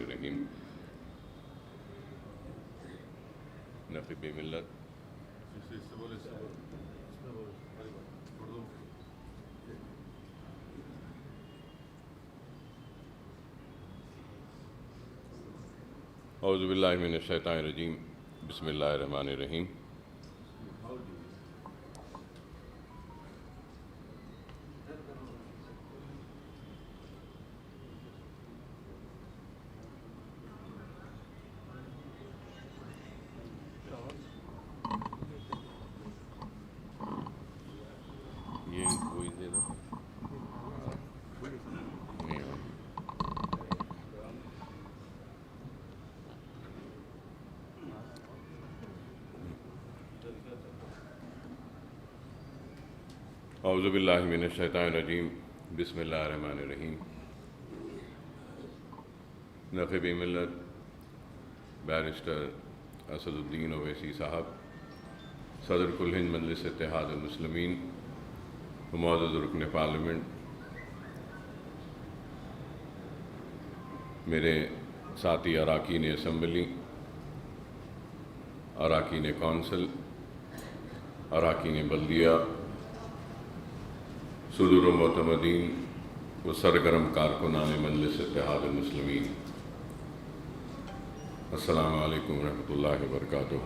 الرحیم نقیب ملت اعوذ باللہ من الشیطان الرجیم بسم اللہ الرحمن الرحیم اعوذ باللہ من الشیطان الرجیم بسم اللہ الرحمن الرحیم نقیب ملت بیرسٹر اسد الدین اویسی صاحب، صدر کل ہند مجلس اتحاد المسلمین، معزز رکن پارلیمنٹ، میرے ساتھی اراکین اسمبلی، اراکین کونسل، اراکین بلدیہ، صدور و معتمدین و سرگرم کارکنان مجلس اتحاد المسلمین، السلام علیکم ورحمۃ اللہ وبرکاتہ۔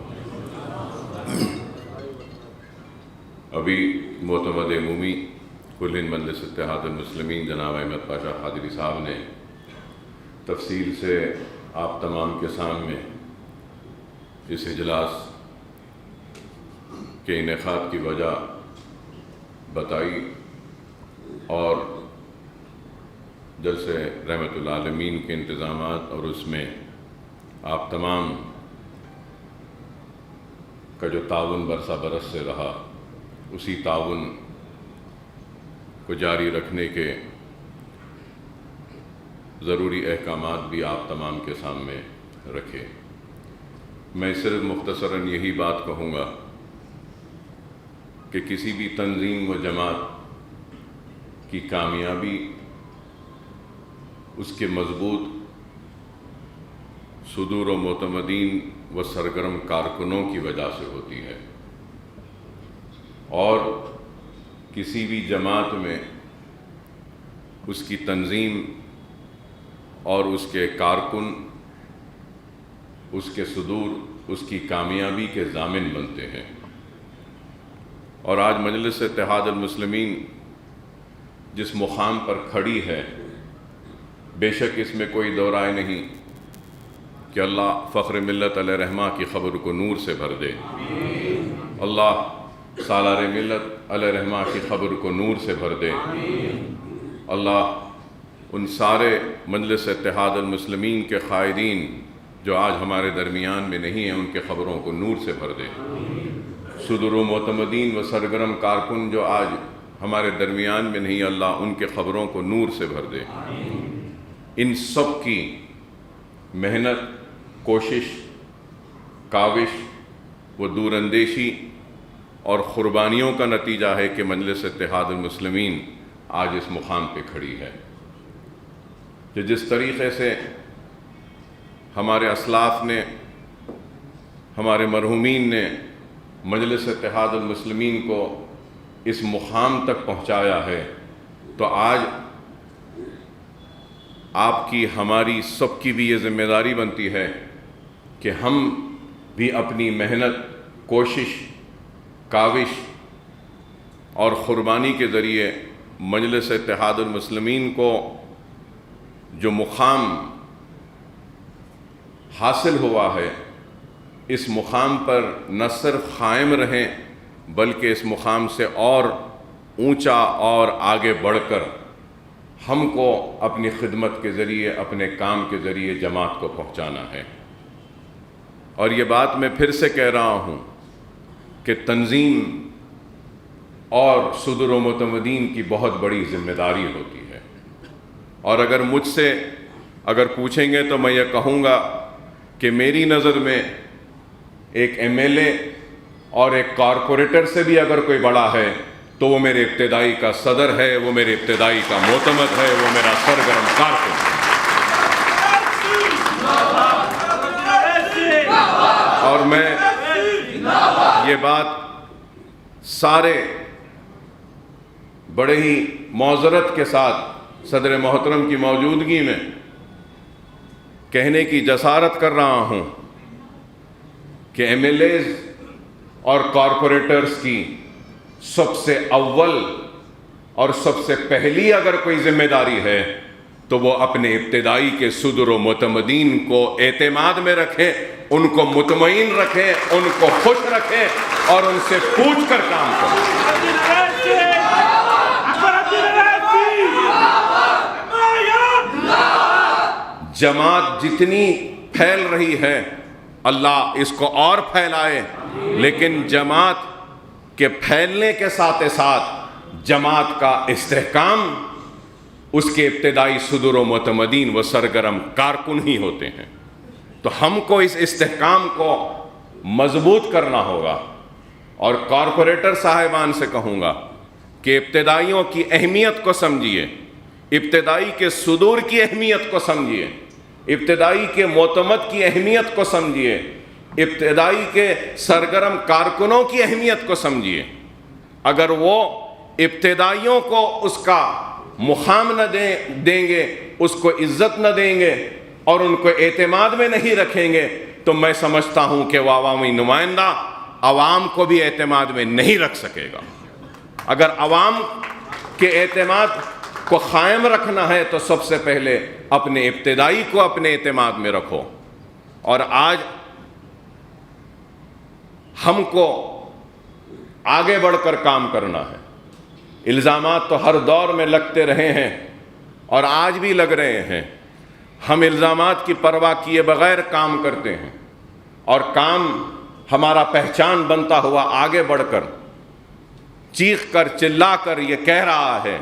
ابھی معتمد عمومی کل ہند مجلس اتحاد المسلمین جناب احمد پاشا قادری صاحب نے تفصیل سے آپ تمام کے سامنے اس اجلاس کے انعقاد کی وجہ بتائی اور جلسے رحمت العالمین کے انتظامات اور اس میں آپ تمام کا جو تعاون برسہ برس سے رہا، اسی تعاون کو جاری رکھنے کے ضروری احکامات بھی آپ تمام کے سامنے رکھے۔ میں صرف مختصراً یہی بات کہوں گا کہ کسی بھی تنظیم و جماعت کی کامیابی اس کے مضبوط صدور و معتمدین و سرگرم کارکنوں کی وجہ سے ہوتی ہے، اور کسی بھی جماعت میں اس کی تنظیم اور اس کے کارکن اس کے صدور اس کی کامیابی کے ضامن بنتے ہیں۔ اور آج مجلس اتحاد المسلمین جس مقام پر کھڑی ہے، بے شک اس میں کوئی دو رائے نہیں کہ اللہ فخر ملت علیہ رحمہ کی قبر کو نور سے بھر دے، اللہ سالار ملت علیہ رحمہ کی قبر کو نور سے بھر دے، اللہ ان سارے مجلس اتحاد المسلمین کے قائدین جو آج ہمارے درمیان میں نہیں ہیں ان کے قبروں کو نور سے بھر دے، صدور و معتمدین و سرگرم کارکن جو آج ہمارے درمیان میں نہیں، اللہ ان کے قبروں کو نور سے بھر دے۔ ان سب کی محنت، کوشش، کاوش و دور اندیشی اور قربانیوں کا نتیجہ ہے کہ مجلس اتحاد المسلمین آج اس مقام پہ کھڑی ہے، کہ جس طریقے سے ہمارے اسلاف نے، ہمارے مرحومین نے مجلس اتحاد المسلمین کو اس مقام تک پہنچایا ہے، تو آج آپ کی، ہماری سب کی بھی یہ ذمہ داری بنتی ہے کہ ہم بھی اپنی محنت، کوشش، کاوش اور قربانی کے ذریعے مجلس اتحاد المسلمین کو جو مقام حاصل ہوا ہے، اس مقام پر نہ صرف قائم رہیں بلکہ اس مقام سے اور اونچا اور آگے بڑھ کر ہم کو اپنی خدمت کے ذریعے، اپنے کام کے ذریعے جماعت کو پہنچانا ہے۔ اور یہ بات میں پھر سے کہہ رہا ہوں کہ تنظیم اور صدور و معتمدین کی بہت بڑی ذمہ داری ہوتی ہے، اور اگر مجھ سے پوچھیں گے تو میں یہ کہوں گا کہ میری نظر میں ایک ایم ایل اے اور ایک کارپوریٹر سے بھی اگر کوئی بڑا ہے تو وہ میرے ابتدائی کا صدر ہے، وہ میرے ابتدائی کا معتمد ہے، وہ میرا سرگرم کارکن ہے۔ بات سارے بڑے ہی معذرت کے ساتھ صدر محترم کی موجودگی میں کہنے کی جسارت کر رہا ہوں کہ ایم ایل ایز اور کارپوریٹرز کی سب سے اول اور سب سے پہلی اگر کوئی ذمہ داری ہے تو وہ اپنے ابتدائی کے صدر و معتمدین کو اعتماد میں رکھیں، ان کو مطمئن رکھیں، ان کو خوش رکھیں اور ان سے پوچھ کر کام کریں۔ جماعت جتنی پھیل رہی ہے اللہ اس کو اور پھیلائے، لیکن جماعت کے پھیلنے کے ساتھ ساتھ جماعت کا استحکام اس کے ابتدائی صدر و معتمدین و سرگرم کارکن ہی ہوتے ہیں۔ تو ہم کو اس استحکام کو مضبوط کرنا ہوگا، اور کارپوریٹر صاحبان سے کہوں گا کہ ابتدائیوں کی اہمیت کو سمجھیے، ابتدائی کے صدور کی اہمیت کو سمجھیے، ابتدائی کے معتمد کی اہمیت کو سمجھیے، ابتدائی کے سرگرم کارکنوں کی اہمیت کو سمجھیے۔ اگر وہ ابتدائیوں کو اس کا مقام نہ دیں گے، اس کو عزت نہ دیں گے اور ان کو اعتماد میں نہیں رکھیں گے تو میں سمجھتا ہوں کہ وہ عوامی نمائندہ عوام کو بھی اعتماد میں نہیں رکھ سکے گا۔ اگر عوام کے اعتماد کو قائم رکھنا ہے تو سب سے پہلے اپنے ابتدائی کو اپنے اعتماد میں رکھو۔ اور آج ہم کو آگے بڑھ کر کام کرنا ہے۔ الزامات تو ہر دور میں لگتے رہے ہیں اور آج بھی لگ رہے ہیں۔ ہم الزامات کی پرواہ کیے بغیر کام کرتے ہیں، اور کام ہمارا پہچان بنتا ہوا آگے بڑھ کر چیخ کر چلا کر یہ کہہ رہا ہے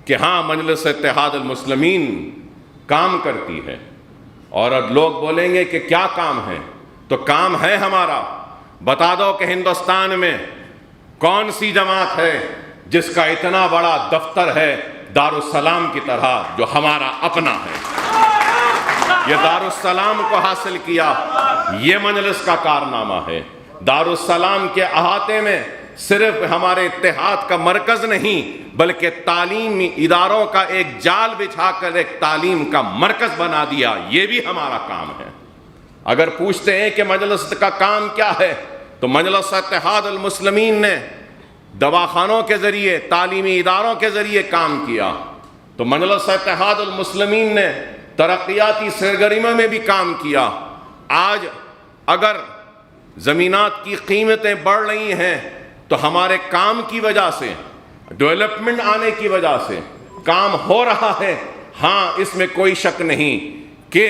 کہ ہاں مجلس اتحاد المسلمین کام کرتی ہے۔ اور اب لوگ بولیں گے کہ کیا کام ہے، تو کام ہے ہمارا۔ بتا دو کہ ہندوستان میں کون سی جماعت ہے جس کا اتنا بڑا دفتر ہے دارالسلام کی طرح، جو ہمارا اپنا ہے۔ یہ دارالسلام کو حاصل کیا، یہ مجلس کا کارنامہ ہے۔ دارالسلام کے احاطے میں صرف ہمارے اتحاد کا مرکز نہیں بلکہ تعلیمی اداروں کا ایک جال بچھا کر ایک تعلیم کا مرکز بنا دیا، یہ بھی ہمارا کام ہے۔ اگر پوچھتے ہیں کہ مجلس کا کام کیا ہے تو مجلس اتحاد المسلمین نے دواخانوں کے ذریعے، تعلیمی اداروں کے ذریعے کام کیا، تو مجلس اتحاد المسلمین نے ترقیاتی سرگرمیوں میں بھی کام کیا۔ آج اگر زمینات کی قیمتیں بڑھ رہی ہیں تو ہمارے کام کی وجہ سے، ڈیولپمنٹ آنے کی وجہ سے کام ہو رہا ہے۔ ہاں، اس میں کوئی شک نہیں کہ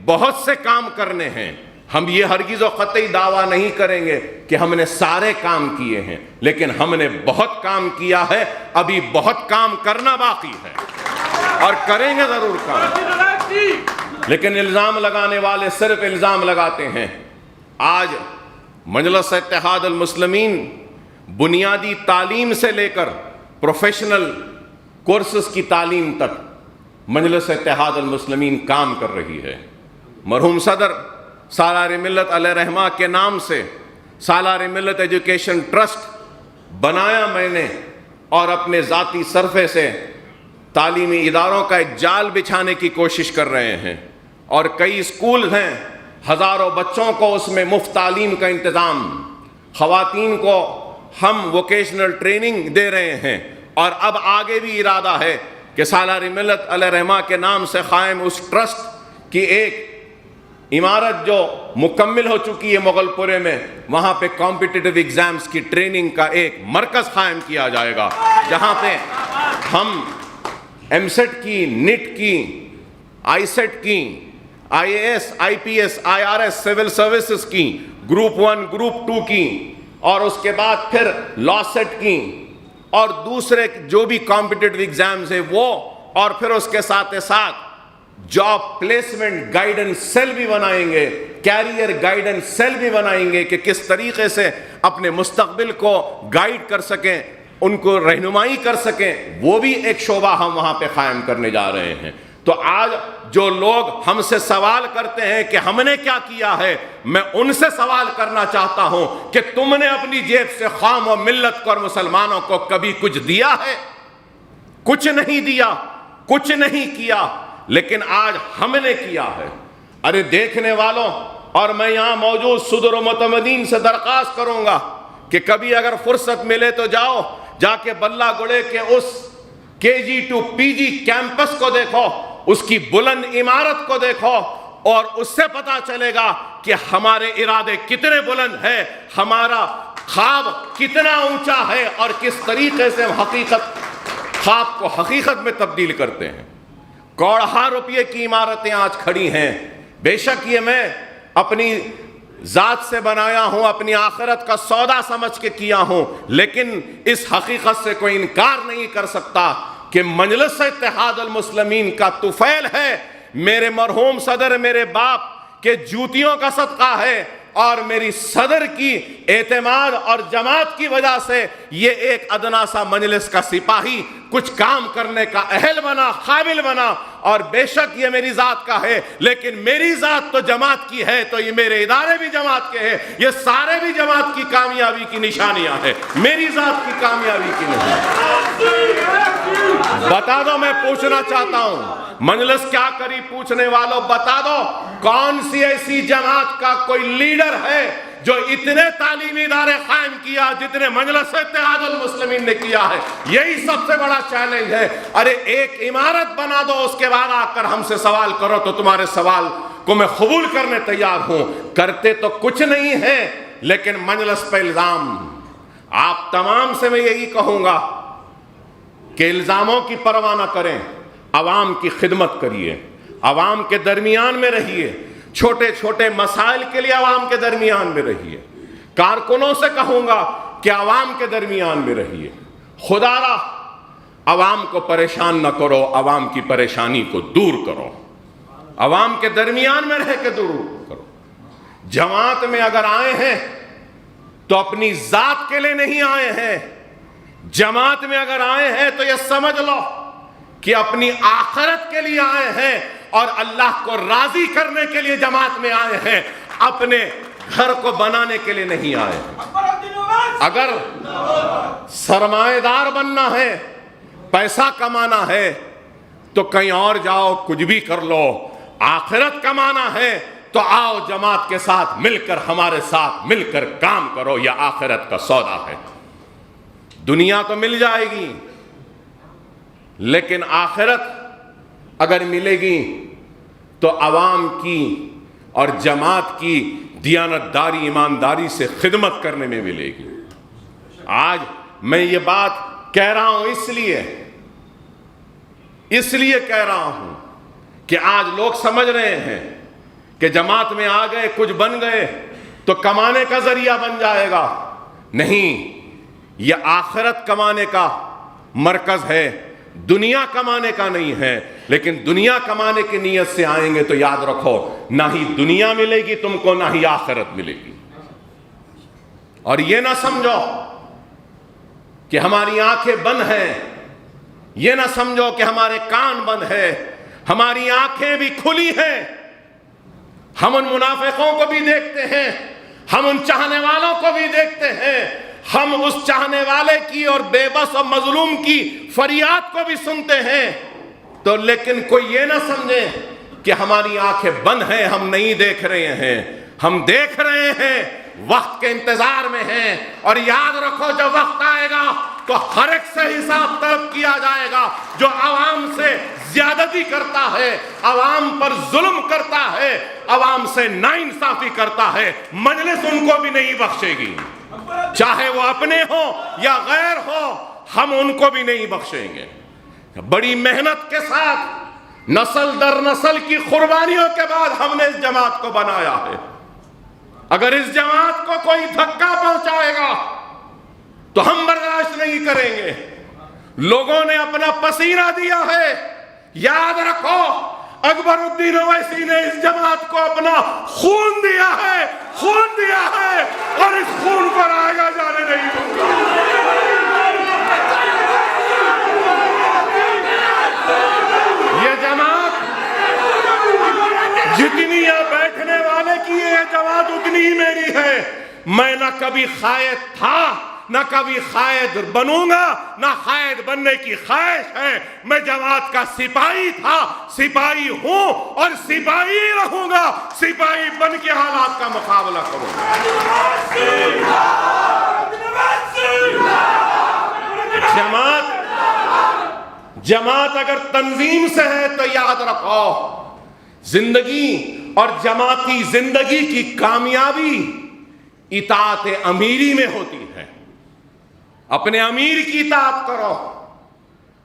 بہت سے کام کرنے ہیں۔ ہم یہ ہرگز و قطعی دعویٰ نہیں کریں گے کہ ہم نے سارے کام کیے ہیں، لیکن ہم نے بہت کام کیا ہے، ابھی بہت کام کرنا باقی ہے اور کریں گے ضرور کام۔ لیکن الزام لگانے والے صرف الزام لگاتے ہیں۔ آج مجلس اتحاد المسلمین بنیادی تعلیم سے لے کر پروفیشنل کورسز کی تعلیم تک مجلس اتحاد المسلمین کام کر رہی ہے۔ مرحوم صدر سالار ملت علیہ رحمہ کے نام سے سالار ملت ایجوکیشن ٹرسٹ بنایا میں نے، اور اپنے ذاتی صرفے سے تعلیمی اداروں کا ایک جال بچھانے کی کوشش کر رہے ہیں، اور کئی اسکول ہیں، ہزاروں بچوں کو اس میں مفت تعلیم کا انتظام، خواتین کو ہم ووکیشنل ٹریننگ دے رہے ہیں، اور اب آگے بھی ارادہ ہے کہ سالار ملت علیہ رحمہ کے نام سے قائم اس ٹرسٹ کی ایک عمارت جو مکمل ہو چکی ہے مغل پورے میں، وہاں پہ کمپٹیٹیو ایگزامز کی ٹریننگ کا ایک مرکز قائم کیا جائے گا، جہاں پہ ہم ایم سیٹ کی، نیٹ کی، آئی سیٹ کی، I A S, I P S, I R S, civil services کی، گروپ 1، گروپ 2 کی، اور اس کے بعد پھر لا سیٹ کی، اور دوسرے جو بھی کمپٹیٹیو ایگزامز ہیں وہ، اور پھر اس کے ساتھ ساتھ جاب پلیسمنٹ گائیڈنس سیل بھی بنائیں گے، کیریئر گائیڈنس سیل بھی بنائیں گے کہ کس طریقے سے اپنے مستقبل کو گائیڈ کر سکیں، ان کو رہنمائی کر سکیں۔ وہ بھی ایک شعبہ ہم وہاں پہ قائم کرنے جا رہے ہیں۔ تو آج جو لوگ ہم سے سوال کرتے ہیں کہ ہم نے کیا کیا ہے، میں ان سے سوال کرنا چاہتا ہوں کہ تم نے اپنی جیب سے قوم و ملت کو اور مسلمانوں کو کبھی کچھ دیا ہے؟ کچھ نہیں دیا، کچھ نہیں کیا، لیکن آج ہم نے کیا ہے۔ ارے دیکھنے والوں، اور میں یہاں موجود صدر و متمدین سے درخواست کروں گا کہ کبھی اگر فرصت ملے تو جا کے بلہ گڑے کے اس KG to PG کیمپس کو دیکھو، اس کی بلند عمارت کو دیکھو، اور اس سے پتا چلے گا کہ ہمارے ارادے کتنے بلند ہیں، ہمارا خواب کتنا اونچا ہے، اور کس طریقے سے ہم خواب کو حقیقت میں تبدیل کرتے ہیں۔ کروڑوں روپے کی عمارتیں آج کھڑی ہیں، بے شک یہ میں اپنی ذات سے بنایا ہوں، اپنی آخرت کا سودا سمجھ کے کیا ہوں، لیکن اس حقیقت سے کوئی انکار نہیں کر سکتا کہ مجلس اتحاد المسلمین کا طفیل ہے، میرے مرحوم صدر میرے باپ کے جوتیوں کا صدقہ ہے، اور میری صدر کی اعتماد اور جماعت کی وجہ سے یہ ایک ادنا سا مجلس کا سپاہی کچھ کام کرنے کا اہل بنا، قابل بنا۔ اور بے شک یہ میری ذات کا ہے، لیکن میری ذات تو جماعت کی ہے، تو یہ میرے ادارے بھی جماعت کے ہیں، یہ سارے بھی جماعت کی کامیابی کی نشانیاں ہیں، میری ذات کی کامیابی کی نہیں۔ بتا دو، میں پوچھنا چاہتا ہوں، مجلس کیا کری پوچھنے والوں، بتا دو کون سی ایسی جماعت کا کوئی لیڈر ہے جو اتنے تعلیمی ادارے قائم کیا جتنے مجلس اتحاد المسلمین نے کیا ہے؟ یہی سب سے بڑا چیلنج ہے۔ ارے ایک عمارت بنا دو، اس کے بعد آ کر ہم سے سوال کرو تو تمہارے سوال کو میں قبول کرنے تیار ہوں۔ کرتے تو کچھ نہیں ہے، لیکن مجلس پہ الزام۔ آپ تمام سے میں یہی کہوں گا کہ الزاموں کی پرواہ نہ کریں، عوام کی خدمت کریے، عوام کے درمیان میں رہیے، چھوٹے چھوٹے مسائل کے لیے عوام کے درمیان میں رہیے۔ کارکنوں سے کہوں گا کہ عوام کے درمیان میں رہیے، خدا را عوام کو پریشان نہ کرو، عوام کی پریشانی کو دور کرو، عوام کے درمیان میں رہ کے دور کرو۔ جماعت میں اگر آئے ہیں تو اپنی ذات کے لیے نہیں آئے ہیں، جماعت میں اگر آئے ہیں تو یہ سمجھ لو کہ اپنی آخرت کے لیے آئے ہیں، اور اللہ کو راضی کرنے کے لیے جماعت میں آئے ہیں، اپنے گھر کو بنانے کے لیے نہیں آئے ہیں۔ اگر سرمایہ دار بننا ہے، پیسہ کمانا ہے تو کہیں اور جاؤ، کچھ بھی کر لو۔ آخرت کمانا ہے تو آؤ جماعت کے ساتھ مل کر، ہمارے ساتھ مل کر کام کرو، یہ آخرت کا سودا ہے۔ دنیا تو مل جائے گی، لیکن آخرت اگر ملے گی تو عوام کی اور جماعت کی دیانتداری، ایمانداری سے خدمت کرنے میں ملے گی۔ آج میں یہ بات کہہ رہا ہوں اس لیے کہہ رہا ہوں کہ آج لوگ سمجھ رہے ہیں کہ جماعت میں آ گئے، کچھ بن گئے تو کمانے کا ذریعہ بن جائے گا۔ نہیں، یہ آخرت کمانے کا مرکز ہے، دنیا کمانے کا نہیں ہے۔ لیکن دنیا کمانے کی نیت سے آئیں گے تو یاد رکھو، نہ ہی دنیا ملے گی تم کو، نہ ہی آخرت ملے گی۔ اور یہ نہ سمجھو کہ ہماری آنکھیں بند ہیں، یہ نہ سمجھو کہ ہمارے کان بند ہیں، ہماری آنکھیں بھی کھلی ہیں۔ ہم ان منافقوں کو بھی دیکھتے ہیں، ہم ان چاہنے والوں کو بھی دیکھتے ہیں، ہم اس چاہنے والے کی اور بے بس اور مظلوم کی فریاد کو بھی سنتے ہیں۔ تو لیکن کوئی یہ نہ سمجھے کہ ہماری آنکھیں بند ہیں، ہم نہیں دیکھ رہے ہیں، ہم دیکھ رہے ہیں، وقت کے انتظار میں ہیں۔ اور یاد رکھو، جب وقت آئے گا تو ہر ایک سے حساب طلب کیا جائے گا۔ جو عوام سے زیادتی کرتا ہے، عوام پر ظلم کرتا ہے، عوام سے ناانصافی کرتا ہے، مجلس ان کو بھی نہیں بخشے گی، چاہے وہ اپنے ہو یا غیر ہو، ہم ان کو بھی نہیں بخشیں گے۔ بڑی محنت کے ساتھ، نسل در نسل کی قربانیوں کے بعد ہم نے اس جماعت کو بنایا ہے۔ اگر اس جماعت کو کوئی دھکا پہنچائے گا تو ہم برداشت نہیں کریں گے۔ لوگوں نے اپنا پسینہ دیا ہے، یاد رکھو، اکبر الدین اویسی نے اس جماعت کو اپنا خون دیا ہے، اور اس خون کو رائگاں جانے نہیں دوں گا۔ یہ جماعت جتنی یہاں بیٹھنے والے کی یہ جماعت اتنی ہی میری ہے. میں نہ کبھی قائد تھا نہ کبھی قائد بنوں گا نہ قائد بننے کی خواہش ہے. میں جماعت کا سپاہی تھا, سپاہی ہوں اور سپاہی رہوں گا. سپاہی بن کے حالات کا مقابلہ کروں گا. جماعت اگر تنظیم سے ہے تو یاد رکھو, زندگی اور جماعتی زندگی کی کامیابی اطاعت امیری میں ہوتی ہے. اپنے امیر کی اطاعت کرو,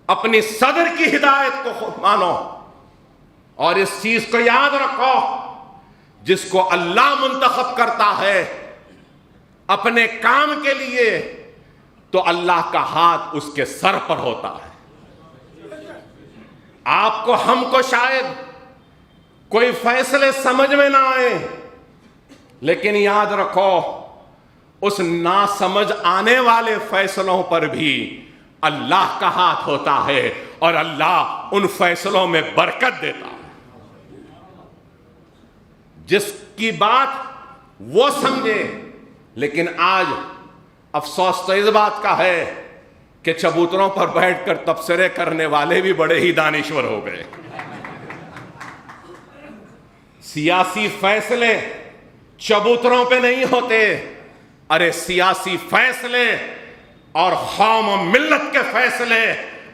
اپنی صدر کی ہدایت کو مانو, اور اس چیز کو یاد رکھو, جس کو اللہ منتخب کرتا ہے اپنے کام کے لیے تو اللہ کا ہاتھ اس کے سر پر ہوتا ہے. آپ کو, ہم کو شاید کوئی فیصلے سمجھ میں نہ آئے, لیکن یاد رکھو اس ناسمجھ آنے والے فیصلوں پر بھی اللہ کا ہاتھ ہوتا ہے اور اللہ ان فیصلوں میں برکت دیتا ہے. جس کی بات وہ سمجھے. لیکن آج افسوس تو اس بات کا ہے کہ چبوتروں پر بیٹھ کر تبصرے کرنے والے بھی بڑے ہی دانشور ہو گئے. سیاسی فیصلے چبوتروں پہ نہیں ہوتے, ارے سیاسی فیصلے اور قوم و ملت کے فیصلے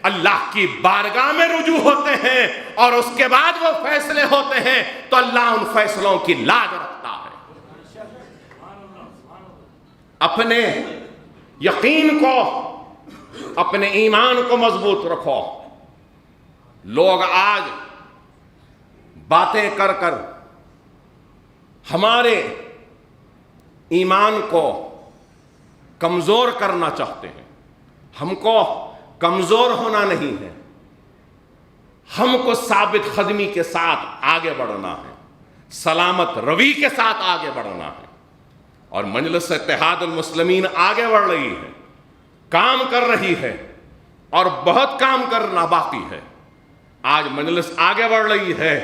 اللہ کی بارگاہ میں رجوع ہوتے ہیں, اور اس کے بعد وہ فیصلے ہوتے ہیں تو اللہ ان فیصلوں کی لاج رکھتا ہے. اپنے یقین کو, اپنے ایمان کو مضبوط رکھو. لوگ آج باتیں کر کر ہمارے ایمان کو کمزور کرنا چاہتے ہیں. ہم کو کمزور ہونا نہیں ہے, ہم کو ثابت قدمی کے ساتھ آگے بڑھنا ہے, سلامت روی کے ساتھ آگے بڑھنا ہے. اور مجلس اتحاد المسلمین آگے بڑھ رہی ہے, کام کر رہی ہے, اور بہت کام کرنا باقی ہے. آج مجلس آگے بڑھ رہی ہے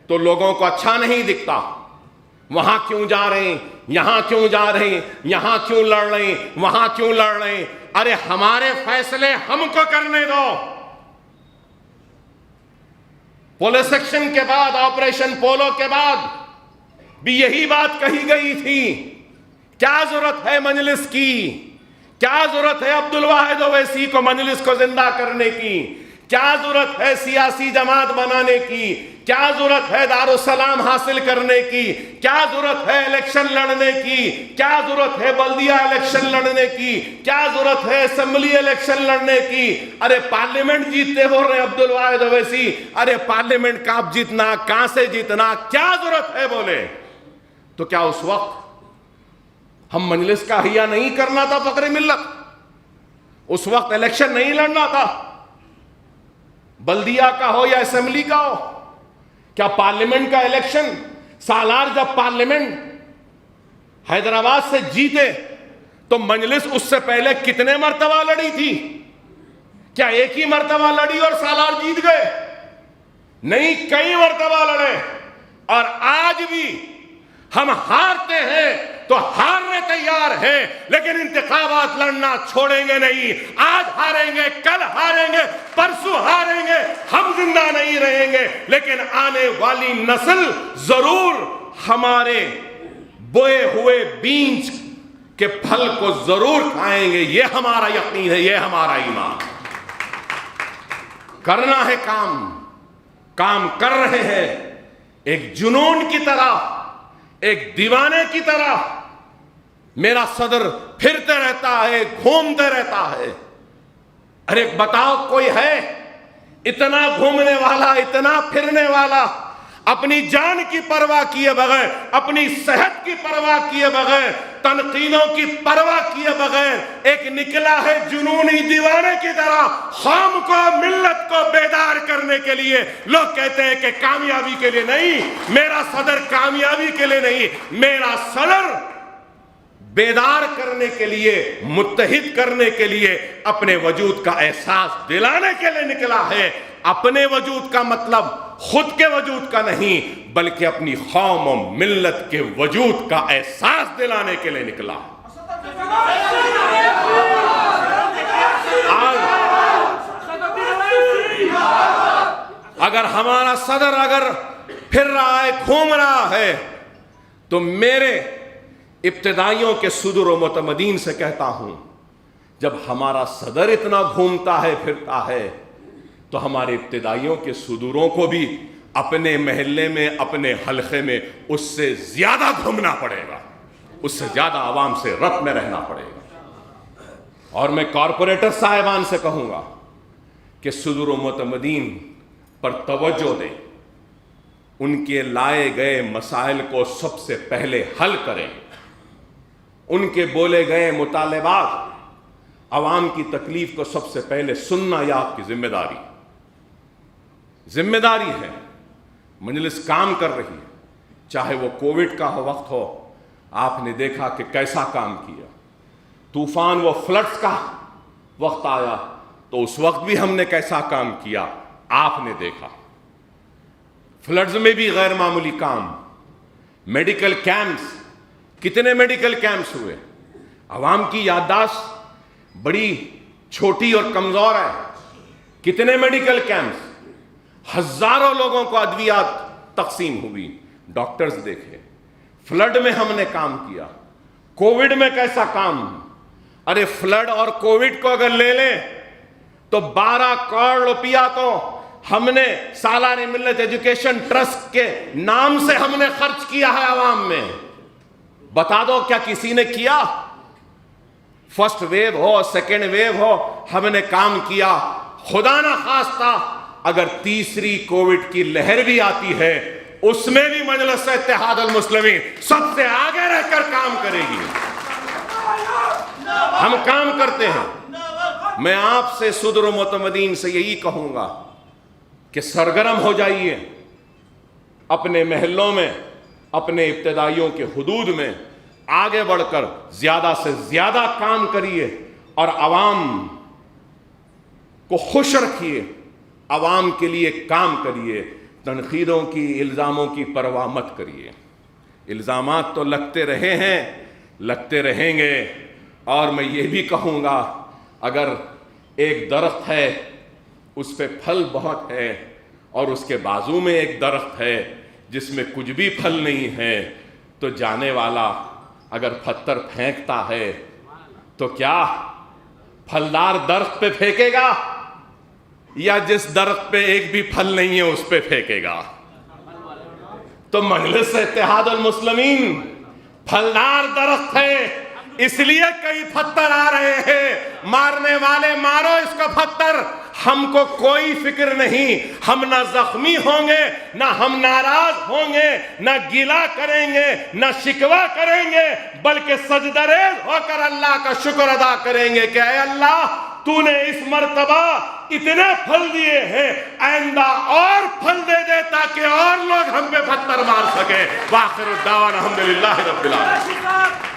تو لوگوں کو اچھا نہیں دکھتا, وہاں کیوں جا رہے ہیں, یہاں کیوں جا رہے ہیں, یہاں کیوں لڑ رہے ہیں, وہاں کیوں لڑ رہے ہیں. ارے ہمارے فیصلے ہم کو کرنے دو. پولیس ایکشن کے بعد, آپریشن پولو کے بعد بھی یہی بات کہی گئی تھی. کیا ضرورت ہے مجلس کی, کیا ضرورت ہے عبدالواحد اویسی کو مجلس کو زندہ کرنے کی, کیا ضرورت ہے سیاسی جماعت بنانے کی, کیا ضرورت ہے دارالسلام حاصل کرنے کی, کیا ضرورت ہے الیکشن لڑنے کی, کیا ضرورت ہے بلدیہ الیکشن لڑنے کی, کیا ضرورت ہے اسمبلی الیکشن لڑنے کی. ارے پارلیمنٹ جیتتے ہو رہے عبدالواحد اویسی, ارے پارلیمنٹ کب جیتنا, کہاں سے جیتنا, کیا ضرورت ہے بولے. تو کیا اس وقت ہم مجلس کا احیاء نہیں کرنا تھا فخر ملت؟ اس وقت الیکشن نہیں لڑنا تھا, بلدیہ کا ہو یا اسمبلی کا ہو؟ کیا پارلیمنٹ کا الیکشن, سالار جب پارلیمنٹ حیدرآباد سے جیتے تو مجلس اس سے پہلے کتنے مرتبہ لڑی تھی؟ کیا ایک ہی مرتبہ لڑی اور سالار جیت گئے؟ نہیں, کئی مرتبہ لڑے. اور آج بھی ہم ہارتے ہیں تو ہارنے تیار ہیں, لیکن انتخابات لڑنا چھوڑیں گے نہیں. آج ہاریں گے, کل ہاریں گے, پرسوں ہاریں گے, ہم زندہ نہیں رہیں گے, لیکن آنے والی نسل ضرور ہمارے بوئے ہوئے بیج کے پھل کو ضرور کھائیں گے. یہ ہمارا یقین ہے, یہ ہمارا ایمان. کرنا ہے کام کر رہے ہیں, ایک جنون کی طرح, ایک دیوانے کی طرح. میرا صدر پھرتے رہتا ہے, گھومتے رہتا ہے. ارے بتاؤ کوئی ہے اتنا گھومنے والا, اتنا پھرنے والا, اپنی جان کی پرواہ کیے بغیر, اپنی صحت کی پرواہ کیے بغیر, تنقیدوں کی پرواہ کیے بغیر ایک نکلا ہے جنونی دیوانے کی طرح قوم کو, ملت کو بیدار کرنے کے لیے. لوگ کہتے ہیں کہ کامیابی کے لیے نہیں, میرا صدر کامیابی کے لیے نہیں, میرا صدر بیدار کرنے کے لیے, متحد کرنے کے لیے, اپنے وجود کا احساس دلانے کے لیے نکلا ہے. اپنے وجود کا مطلب خود کے وجود کا نہیں بلکہ اپنی قوم و ملت کے وجود کا احساس دلانے کے لیے نکلا۔ اگر ہمارا صدر اگر پھر رہا ہے، گھوم رہا ہے، تو میرے ابتدائیوں کے صدور و متمدین سے کہتا ہوں، جب ہمارا صدر اتنا گھومتا ہے پھرتا ہے تو ہمارے ابتدائیوں کے صدوروں کو بھی اپنے محلے میں، اپنے حلقے میں اس سے زیادہ گھومنا پڑے گا، اس سے زیادہ عوام سے ربط میں رہنا پڑے گا۔ اور میں کارپوریٹر صاحبان سے کہوں گا کہ صدور و متمدین پر توجہ دیں، ان کے لائے گئے مسائل کو سب سے پہلے حل کریں، ان کے بولے گئے مطالبات، عوام کی تکلیف کو سب سے پہلے سننا یہ آپ کی ذمہ داری ہے۔ مجلس کام کر رہی ہے، چاہے وہ کووڈ کا وقت ہو، آپ نے دیکھا کہ کیسا کام کیا، طوفان و فلڈز کا وقت آیا تو اس وقت بھی ہم نے کیسا کام کیا آپ نے دیکھا، فلڈز میں بھی غیر معمولی کام، میڈیکل کیمپس، کتنے میڈیکل کیمپس ہوئے، عوام کی یادداشت بڑی چھوٹی اور کمزور ہے، کتنے میڈیکل کیمپس، ہزاروں لوگوں کو ادویات تقسیم ہوئی، ڈاکٹرز دیکھے، فلڈ میں ہم نے کام کیا، کووڈ میں کیسا کام، ارے فلڈ اور کووڈ کو اگر لے لیں تو 12 کروڑ روپیہ تو ہم نے سالانہ ملت ایجوکیشن ٹرسٹ کے نام سے ہم نے خرچ کیا ہے عوام میں، بتا دو کیا کسی نے کیا؟ فرسٹ ویو ہو، سیکنڈ ویو ہو، ہم نے کام کیا۔ خدا نہ خواستہ اگر تیسری کووڈ کی لہر بھی آتی ہے اس میں بھی مجلس اتحاد المسلمین سب سے آگے رہ کر کام کرے گی۔ ہم کام کرتے ہیں۔ میں آپ سے صدر و متمدین سے یہی کہوں گا کہ سرگرم ہو جائیے، اپنے محلوں میں، اپنے ابتدائیوں کے حدود میں آگے بڑھ کر زیادہ سے زیادہ کام کریے اور عوام کو خوش رکھیے، عوام کے لیے کام کریے، تنقیدوں کی، الزاموں کی پرواہ مت کریے۔ الزامات تو لگتے رہے ہیں، لگتے رہیں گے، اور میں یہ بھی کہوں گا اگر ایک درخت ہے اس پہ پھل بہت ہے اور اس کے بازو میں ایک درخت ہے جس میں کچھ بھی پھل نہیں ہے تو جانے والا اگر پتھر پھینکتا ہے تو کیا پھلدار درخت پہ پھینکے گا یا جس درخت پہ ایک بھی پھل نہیں ہے اس پہ پھینکے گا؟ تو مجلس اتحاد المسلمین پھلدار درخت ہے، اس لیے کئی پتھر آ رہے ہیں، مارنے والے مارو اس کا پتھر، ہم کو کوئی فکر نہیں، ہم نہ زخمی ہوں گے، نہ ہم ناراض ہوں گے، نہ گلہ کریں گے، نہ شکوہ کریں گے، بلکہ سجدہ ریز ہو کر اللہ کا شکر ادا کریں گے کہ اے اللہ تو نے اس مرتبہ اتنے پھل دیے ہیں، آئندہ اور پھل دے دے تاکہ اور لوگ ہم پہ پتھر مار سکیں۔ وآخر الدعوانا الحمدللہ رب العالمین۔